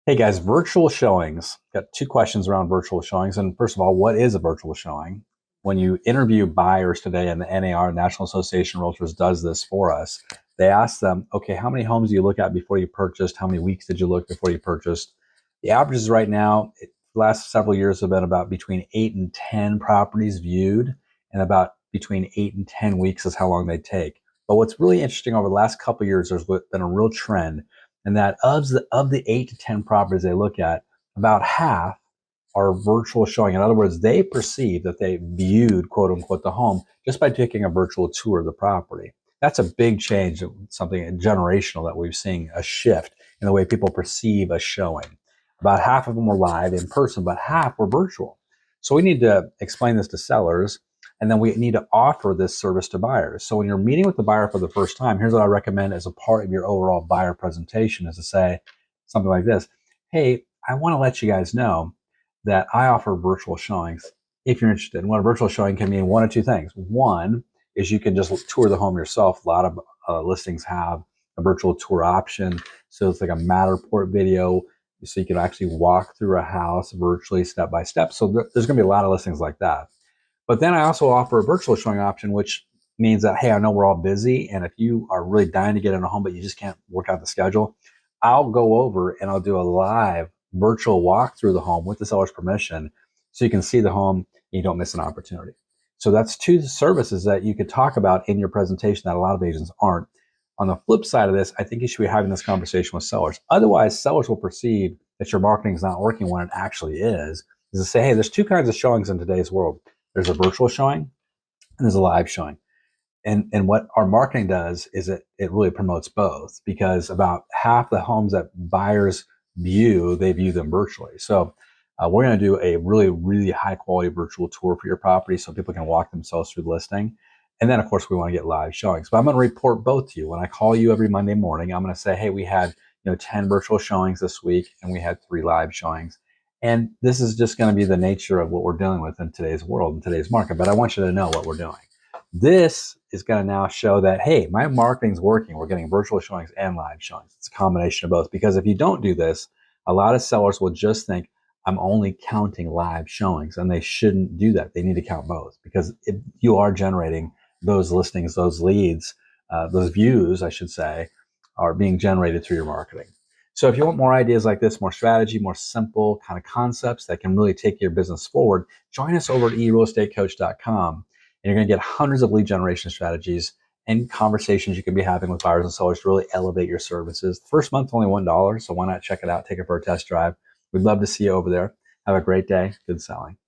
Hey guys, virtual showings. Got two questions around virtual showings. And first of all, what is a virtual showing? When you interview buyers today, and the NAR, National Association of REALTORS, does this for us, they ask them, okay, how many homes do you look at before you purchased? How many weeks did you look before you purchased? The averages right now, the last several years have been about between 8 and 10 properties viewed, and about between 8 and 10 weeks is how long they take. But what's really interesting over the last couple of years, there's been a real trend, and that of the 8 to 10 properties they look at, about half are virtual showing. In other words, they perceive that they viewed, quote unquote, the home just by taking a virtual tour of the property. That's a big change, something generational that we've seen, a shift in the way people perceive a showing. About half of them were live in person, but half were virtual. So we need to explain this to sellers, and then we need to offer this service to buyers. So when you're meeting with the buyer for the first time, here's what I recommend as a part of your overall buyer presentation is to say something like this. Hey, I want to let you guys know that I offer virtual showings if you're interested. And what a virtual showing can mean one of two things. One is you can just tour the home yourself. A lot of listings have a virtual tour option. So it's like a Matterport video. So you can actually walk through a house virtually step by step. So there's going to be a lot of listings like that. But then I also offer a virtual showing option, which means that, hey, I know we're all busy, and if you are really dying to get in a home, but you just can't work out the schedule, I'll go over and I'll do a live virtual walk through the home with the seller's permission so you can see the home and you don't miss an opportunity. So that's two services that you could talk about in your presentation that a lot of agents aren't. On the flip side of this, I think you should be having this conversation with sellers. Otherwise, sellers will perceive that your marketing is not working when it actually is to say, hey, there's two kinds of showings in today's world. There's a virtual showing and there's a live showing. And what our marketing does is it really promotes both, because about half the homes that buyers view, they view them virtually. So we're going to do a really, really high quality virtual tour for your property so people can walk themselves through the listing. And then, of course, we want to get live showings. But I'm going to report both to you. When I call you every Monday morning, I'm going to say, hey, we had 10 virtual showings this week, and we had 3 live showings. And this is just going to be the nature of what we're dealing with in today's world, in today's market. But I want you to know what we're doing. This is going to now show that, hey, my marketing's working. We're getting virtual showings and live showings. It's a combination of both. Because if you don't do this, a lot of sellers will just think, I'm only counting live showings, and they shouldn't do that. They need to count both, because if you are generating those listings, those leads, those views, I should say, are being generated through your marketing. So if you want more ideas like this, more strategy, more simple kind of concepts that can really take your business forward, join us over at eRealEstateCoach.com. And you're going to get hundreds of lead generation strategies and conversations you can be having with buyers and sellers to really elevate your services. The first month, only $1. So why not check it out? Take it for a test drive. We'd love to see you over there. Have a great day. Good selling.